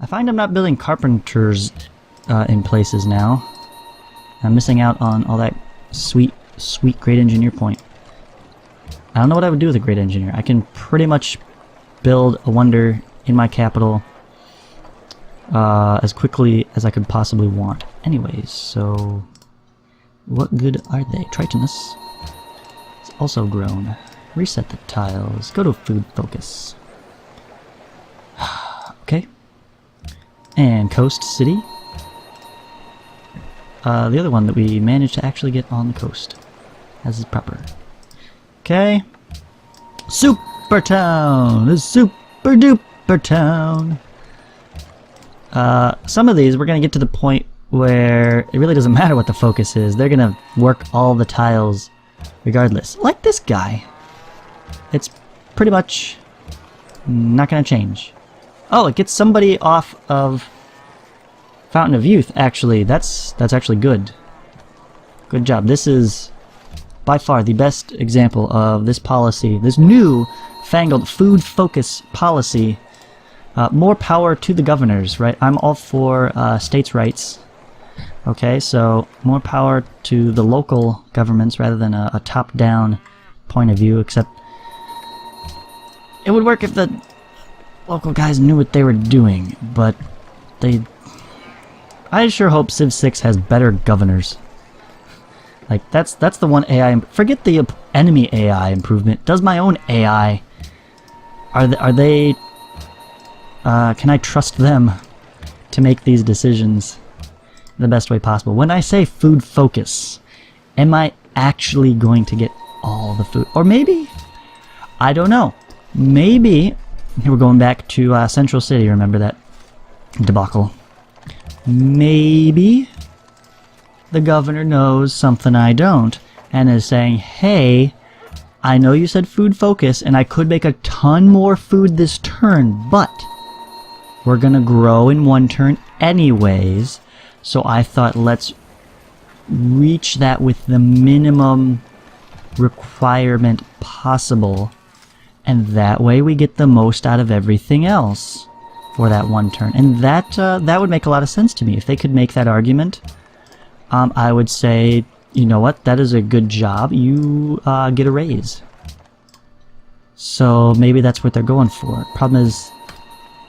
I find I'm not building carpenters in places now. I'm missing out on all that sweet great engineer point. I don't know what I would do with a great engineer. I can pretty much build a wonder in my capital as quickly as I could possibly want. Anyways, so what good are they? Tritonus. It's also grown. Reset the tiles. Go to food focus. Okay. And Coast City. The other one that we managed to actually get on the coast, as is proper. Okay. Super Town! The Super Duper Town! Some of these, we're gonna get to the point where it really doesn't matter what the focus is. They're gonna work all the tiles regardless. Like this guy. It's pretty much not gonna change. Oh, it gets somebody off of Fountain of Youth, actually. That's actually good. Good job. This is by far the best example of this policy, this new fangled food focus policy. More power to the governors, right? I'm all for states' rights. Okay, so more power to the local governments rather than a top-down point of view, except it would work if the local guys knew what they were doing, but they... I sure hope Civ 6 has better governors. Like, that's the one AI... Forget the enemy AI improvement. Does my own AI... Are they... can I trust them to make these decisions the best way possible? When I say food focus, am I actually going to get all the food? Or maybe... I don't know. Maybe... Here we're going back to Central City, remember that debacle. Maybe the governor knows something I don't and is saying, hey, I know you said food focus and I could make a ton more food this turn, but we're gonna grow in one turn anyways, so I thought let's reach that with the minimum requirement possible, and that way we get the most out of everything else for that one turn. And that would make a lot of sense to me. If they could make that argument, I would say, you know what, that is a good job. You get a raise. So maybe that's what they're going for. Problem is,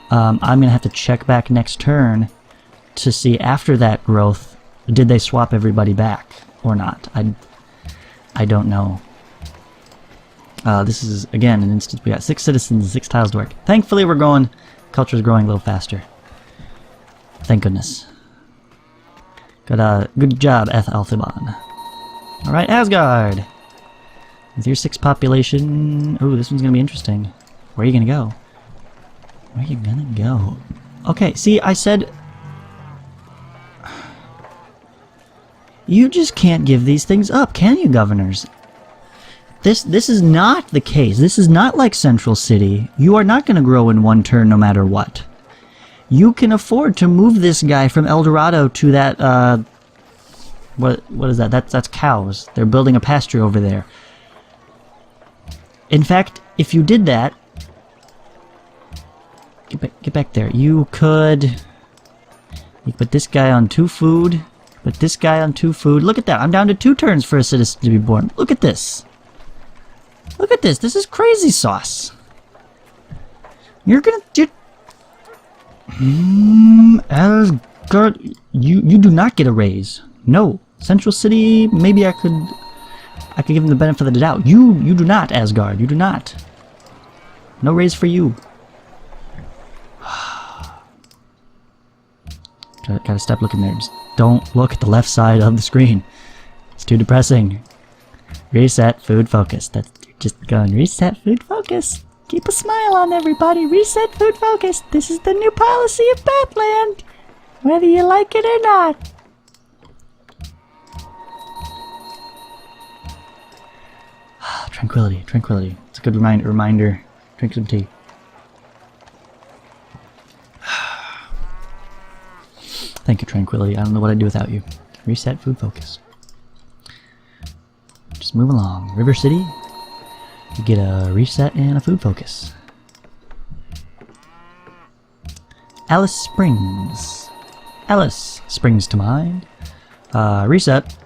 I'm going to have to check back next turn to see after that growth, did they swap everybody back or not? I don't know. This is, again, an instance. We got 6 citizens, 6 tiles to work. Thankfully, we're going... Culture's growing a little faster. Thank goodness. Good job, Ethaltheban. Alright, Asgard! With your 6 population... Ooh, this one's gonna be interesting. Where are you gonna go? Where are you gonna go? Okay, see, I said... You just can't give these things up, can you, governors? This is not the case. This is not like Central City. You are not going to grow in one turn no matter what. You can afford to move this guy from El Dorado to that, what is that? That's cows. They're building a pasture over there. In fact, if you did that... Get back there. You could put this guy on 2 food. Put this guy on 2 food. Look at that. I'm down to 2 turns for a citizen to be born. Look at this. Look at this. This is crazy sauce. You're gonna... Asgard... You do not get a raise. No. Central City, maybe I could give them the benefit of the doubt. You do not, Asgard. You do not. No raise for you. Gotta stop looking there. Just don't look at the left side of the screen. It's too depressing. Reset food focus. That's just going reset food focus. Keep a smile on everybody. Reset food focus. This is the new policy of Batland, whether you like it or not. Tranquility, tranquility. It's a good reminder. Drink some tea. Thank you, tranquility. I don't know what I'd do without you. Reset food focus. Just move along. River City. You get a reset and a food focus. Alice Springs. Alice springs to mind. Reset.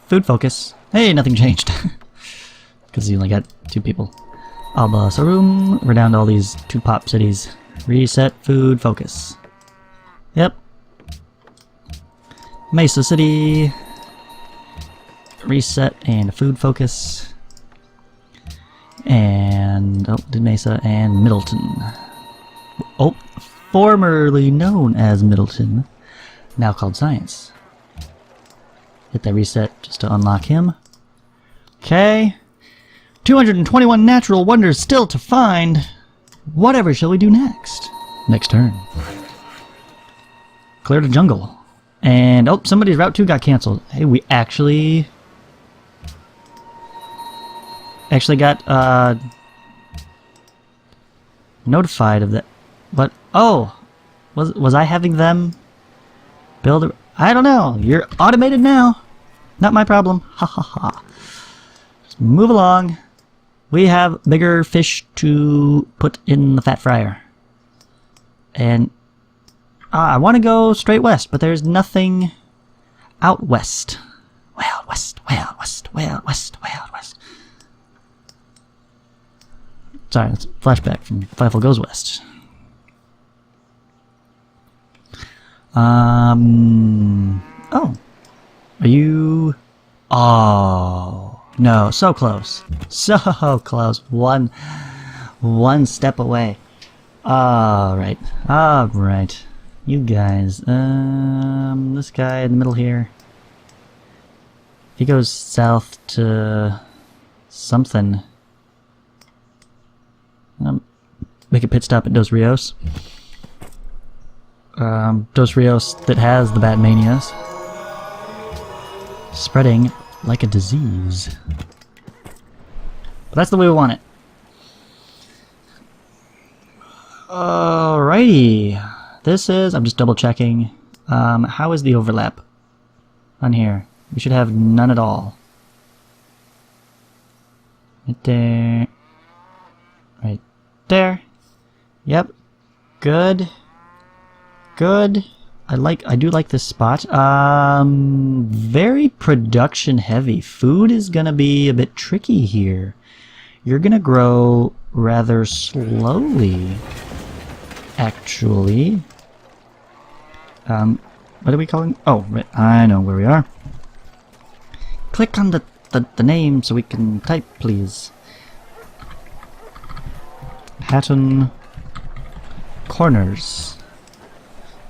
Food focus. Hey, nothing changed. Because you only got 2 people. Alba Sarum. We're down to all these 2 pop cities. Reset. Food focus. Yep. Mesa City. Reset and food focus. And oh, did Mesa and Middleton. Oh, formerly known as Middleton, now called Science. Hit that reset just to unlock him. Okay. 221 natural wonders still to find. Whatever shall we do next? Next turn. Clear the jungle. And oh, somebody's Route 2 got canceled. Hey, we actually got notified of that. But oh, was I having them build a, I don't know. You're automated now. Not my problem. Ha ha ha. Just move along. We have bigger fish to put in the fat fryer. And I want to go straight west, but there's nothing out west. Wild west, wild west, wild west, wild west. Sorry, that's a flashback from Fievel Goes West. Oh. Are you... Oh. No, so close. So close. One step away. Alright. Alright. You guys. This guy in the middle here. He goes south to something. Make a pit stop at Dos Rios. Dos Rios that has the Batmanias. Spreading like a disease. But that's the way we want it. Alrighty. This is, I'm just double checking. How is the overlap on here? We should have none at all. Right there. Right there. Yep. Good. Good. I do like this spot. Very production heavy. Food is gonna be a bit tricky here. You're gonna grow rather slowly, actually. What are we calling? Oh, right. I know where we are. Click on the name so we can type, please. Hatton Corners.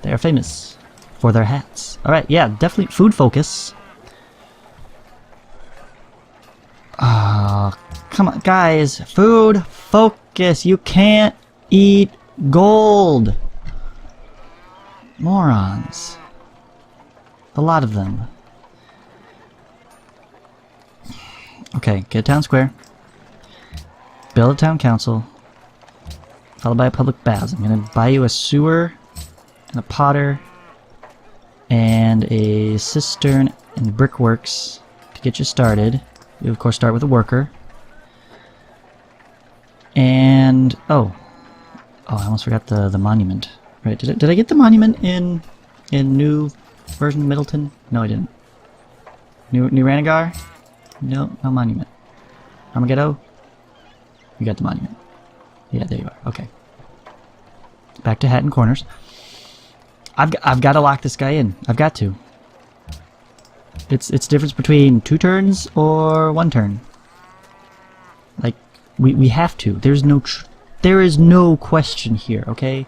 They are famous for their hats. Alright, yeah, definitely food focus. Come on, guys. Food focus. You can't eat gold. Morons. A lot of them. Okay, get a town square. Build a town council. Followed by a public baths. I'm gonna buy you a sewer and a potter and a cistern and brickworks to get you started. You of course start with a worker. And oh, I almost forgot the monument. Right? Did I get the monument in new version Middleton? No, I didn't. New Ranagar? No monument. Armageddon? You got the monument. Yeah, there you are. Okay. Back to Hatton Corners. I've got to lock this guy in. I've got to. It's difference between 2 turns or 1 turn. Like we have to. There is no question here. Okay.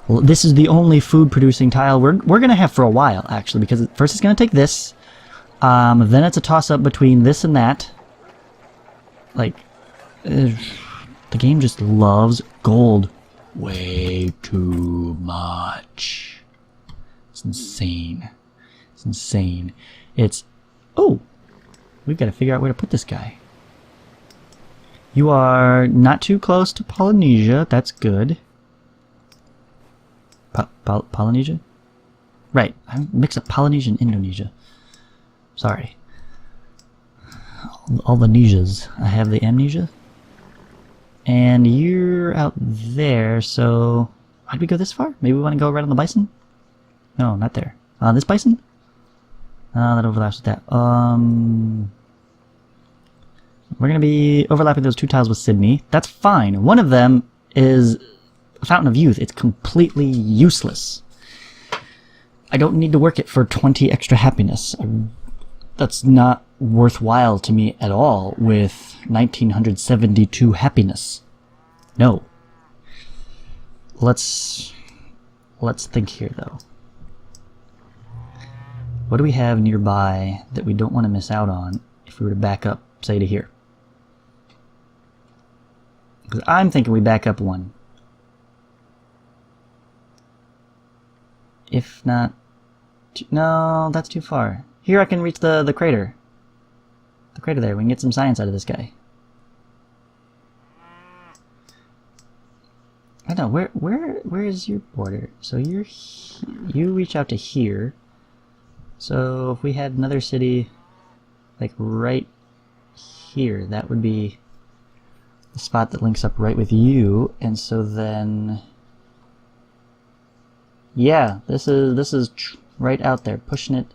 Well, this is the only food producing tile we're gonna have for a while actually, because first it's gonna take this. Then it's a toss up between this and that. Like, the game just loves gold way too much. It's insane. It's insane. It's... Oh! We've got to figure out where to put this guy. You are not too close to Polynesia. That's good. Polynesia? Right. I mix up Polynesia and Indonesia. Sorry. All the Nesias. I have the amnesia. And you're out there, so... Why'd we go this far? Maybe we want to go right on the bison? No, not there. This bison? That overlaps with that. We're going to be overlapping those 2 tiles with Sydney. That's fine. One of them is a Fountain of Youth. It's completely useless. I don't need to work it for 20 extra happiness. That's not worthwhile to me at all with 1972 happiness. No. Let's think here, though. What do we have nearby that we don't want to miss out on if we were to back up, say, to here? Because I'm thinking we back up 1. If not... No, that's too far. Here I can reach the crater. The crater there. We can get some science out of this guy. I know. Where is your border? So you reach out to here. So if we had another city, like right here, that would be the spot that links up right with you. And so then, yeah, this is right out there, pushing it.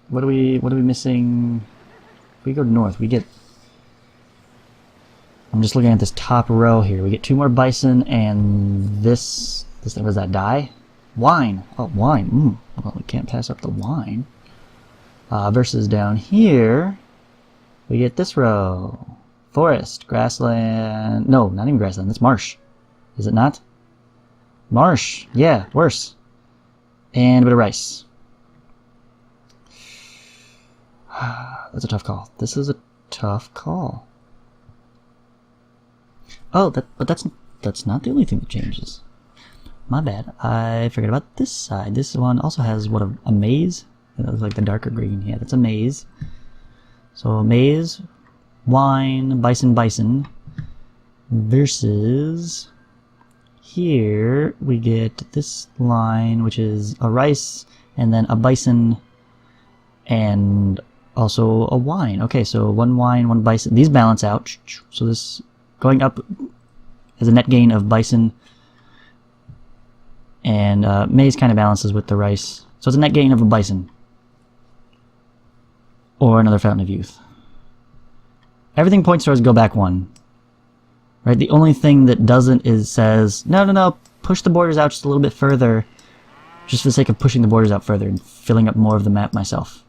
What are we missing? If we go north, we get. I'm just looking at this top row here. We get 2 more bison and this thing. Was that die? Wine. Oh, wine. Well, we can't pass up the wine. Versus down here, we get this row. Forest, grassland. No, not even grassland. That's marsh. Is it not? Marsh. Yeah, worse. And a bit of rice. That's a tough call. This is a tough call. Oh, but that's not the only thing that changes. My bad. I forgot about this side. This one also has what, a maze? It looks like the darker green. Yeah, that's a maze. So a maze, wine, bison. Versus here we get this line, which is a rice and then a bison and also a wine. Okay, so 1 wine, 1 bison. These balance out. So this going up is a net gain of bison. And maize kind of balances with the rice. So it's a net gain of a bison. Or another Fountain of Youth. Everything points towards go back 1. Right? The only thing that doesn't is says, no, push the borders out just a little bit further. Just for the sake of pushing the borders out further and filling up more of the map myself.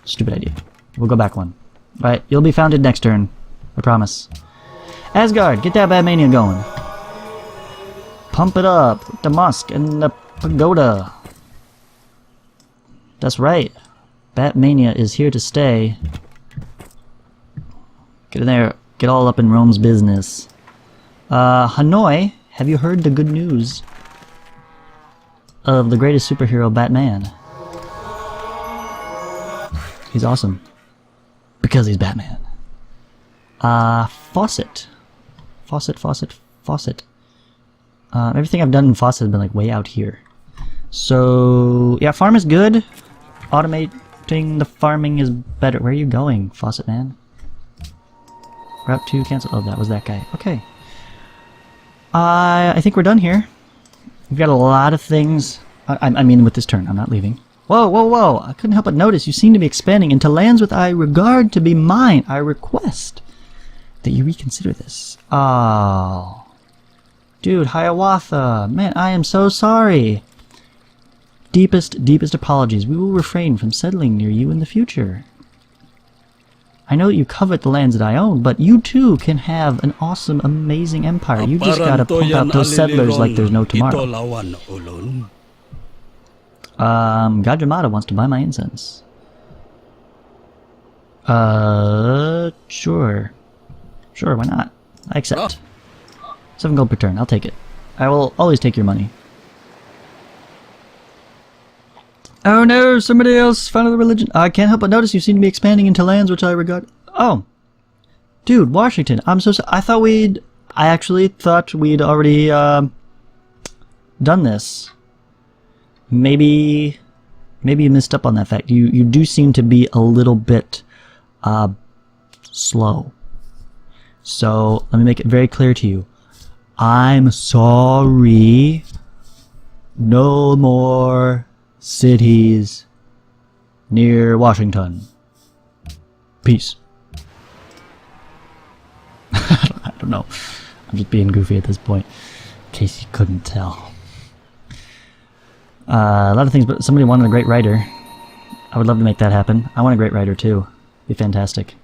Stupid idea. We'll go back 1. Right, you'll be founded next turn. I promise. Asgard, get that Batmania going. Pump it up with the Musk and the Pagoda. That's right. Batmania is here to stay. Get in there. Get all up in Rome's business. Hanoi, have you heard the good news of the greatest superhero, Batman? He's awesome. Because he's Batman. Fawcett. Fawcett. Everything I've done in Fawcett has been like way out here. So yeah, farm is good. Automating the farming is better. Where are you going, Fawcett man? Route 2 cancel. Oh, that was that guy. Okay. I think we're done here. We've got a lot of things. I mean with this turn. I'm not leaving. Whoa. I couldn't help but notice you seem to be expanding into lands with I regard to be mine. I request that you reconsider this. Oh. Dude, Hiawatha. Man, I am so sorry. Deepest apologies. We will refrain from settling near you in the future. I know that you covet the lands that I own, but you too can have an awesome, amazing empire. You just gotta pump out those settlers like there's no tomorrow. Gajamada wants to buy my incense. Sure. Sure, why not? I accept. 7 gold per turn, I'll take it. I will always take your money. Oh no, somebody else founded the religion. I can't help but notice you seem to be expanding into lands which I regard... Oh. Dude, Washington, I'm so sorry. I actually thought we'd already, done this. Maybe you missed up on that fact. You do seem to be a little bit, slow. So, let me make it very clear to you. I'm sorry. No more cities near Washington. Peace. I don't know. I'm just being goofy at this point, in case you couldn't tell. A lot of things, but somebody wanted a great writer. I would love to make that happen. I want a great writer too. Be fantastic.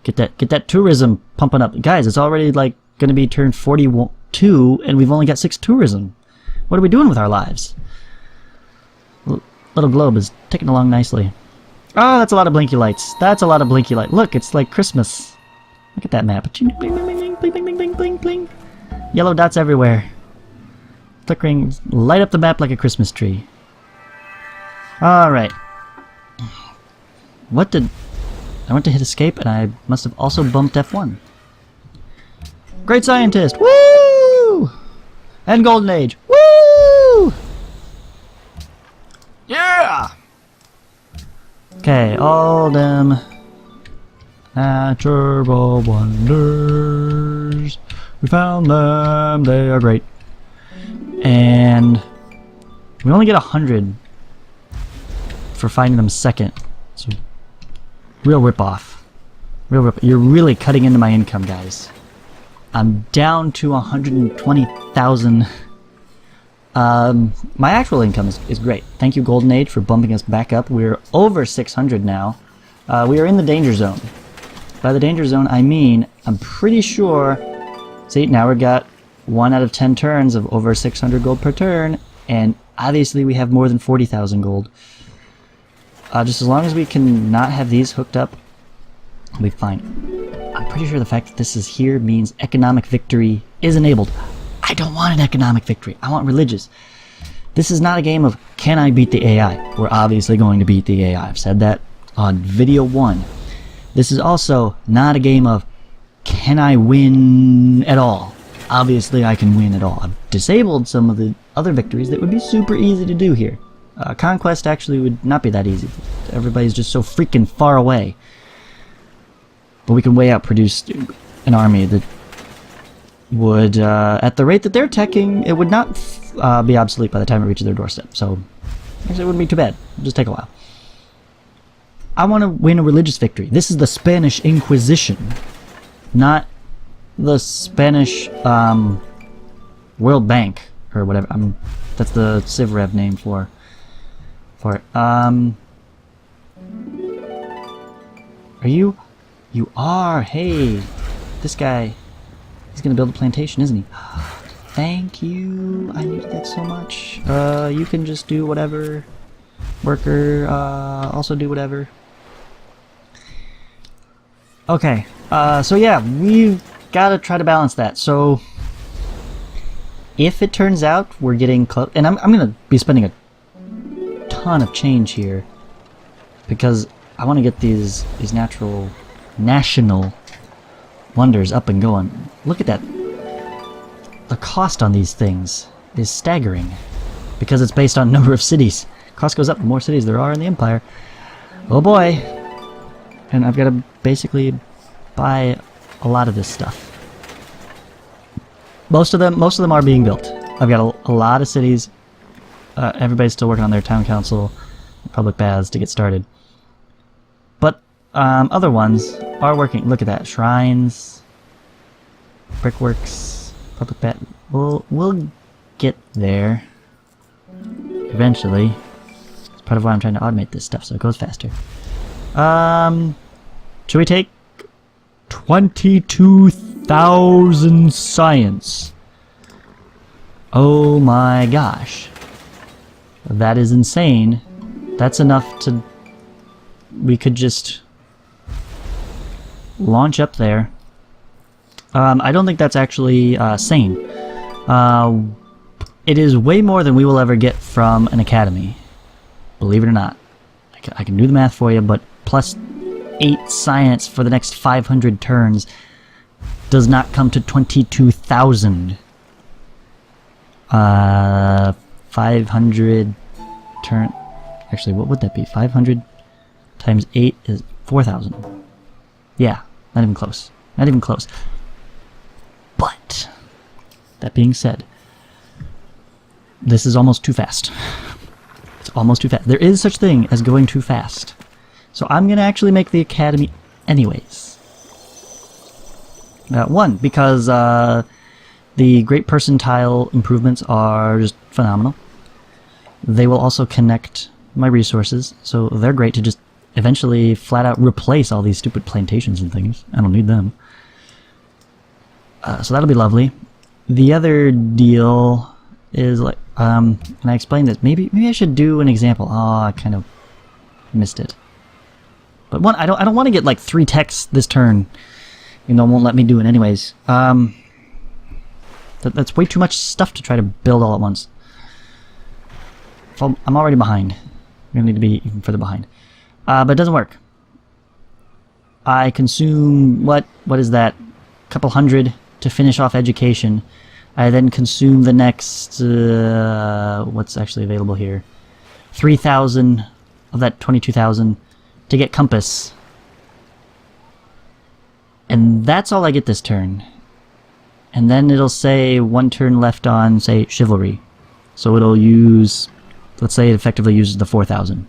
Get that tourism pumping up, guys. It's already like going to be turned 42, and we've only got 6 tourism. What are we doing with our lives? Little globe is ticking along nicely. Oh, that's a lot of blinky lights. That's a lot of blinky light. Look, it's like Christmas. Look at that map. Bling, bling, bling, bling, bling, bling, bling, bling, bling. Yellow dots everywhere. Flickering, light up the map like a Christmas tree. Alright. What did... I went to hit escape and I must have also bumped F1. Great scientist! Woo! And Golden Age! Woo! Yeah! Okay, all them natural wonders. We found them, they are great. And we only get 100 for finding them second. So real rip-off. Real rip. You're really cutting into my income, guys. I'm down to 120,000. My actual income is great. Thank you, Golden Age, for bumping us back up. We're over 600 now. We are in the danger zone. By the danger zone, I mean, I'm pretty sure... See, now we've got 1 out of 10 turns of over 600 gold per turn, and obviously we have more than 40,000 gold. Just as long as we can not have these hooked up, we'll be fine. I'm pretty sure the fact that this is here means economic victory is enabled. I don't want an economic victory. I want religious. This is not a game of, can I beat the AI? We're obviously going to beat the AI. I've said that on video 1. This is also not a game of, can I win at all? Obviously I can win at all. I've disabled some of the other victories that would be super easy to do here. Conquest actually would not be that easy. Everybody's just so freaking far away. But we can way outproduce an army that would, at the rate that they're teching, it would not be obsolete by the time it reaches their doorstep. So, actually it wouldn't be too bad. It'll just take a while. I want to win a religious victory. This is the Spanish Inquisition, not the Spanish World Bank or whatever. That's the Civrev name for it. Are you? You are. Hey, this guy. He's gonna build a plantation, isn't he? Thank you. I needed that so much. You can just do whatever. Worker. Also do whatever. Okay. So yeah, we've got to try to balance that. So if it turns out we're getting close, and I'm gonna be spending a ton of change here because I want to get these national wonders up and going. Look at that. The cost on these things is staggering because it's based on number of cities. Cost goes up the more cities there are in the Empire. Oh boy. And I've got to basically buy a lot of this stuff. Most of them are being built. I've got a lot of cities. Everybody's still working on their town council, public baths to get started. But other ones are working. Look at that. Shrines, brickworks, public bath. We'll get there eventually. It's part of why I'm trying to automate this stuff so it goes faster. Should we take 22,000 science? Oh my gosh. That is insane. That's enough to... We could just launch up there. I don't think that's actually sane. It is way more than we will ever get from an academy. Believe it or not. I can do the math for you, but plus 8 science for the next 500 turns does not come to 22,000. 500 turn... Actually, what would that be? 500 times 8 is 4,000. Yeah, not even close. Not even close. But That being said, this is almost too fast. It's almost too fast. There is such thing as going too fast. So I'm going to actually make the academy anyways. One, because the Great Percentile improvements are just phenomenal. They will also connect my resources, so they're great to just eventually flat out replace all these stupid plantations and things. I don't need them. So that'll be lovely. The other deal is like, and I explained this. Maybe I should do an example. Oh, I kind of missed it. But one, I don't want to get like 3 techs this turn. You know, it won't let me do it anyways. That's way too much stuff to try to build all at once. So I'm already behind. I'm gonna need to be even further behind. But it doesn't work. I consume what is that? A couple hundred to finish off education. I then consume the next what's actually available here? 3,000 of that 22,000 to get compass. And that's all I get this turn. And then it'll say 1 turn left on, say, chivalry. So it'll use, let's say it effectively uses the 4,000.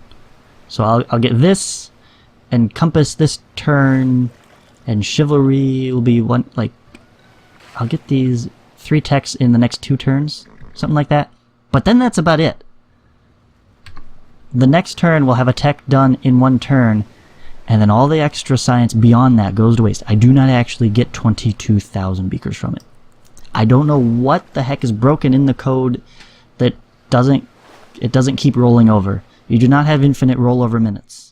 So I'll get this, and compass this turn, and chivalry will be one, like, I'll get these 3 techs in the next 2 turns, something like that. But then that's about it. The next turn will have a tech done in 1 turn, and then all the extra science beyond that goes to waste. I do not actually get 22,000 beakers from it. I don't know what the heck is broken in the code that doesn't keep rolling over. You do not have infinite rollover minutes.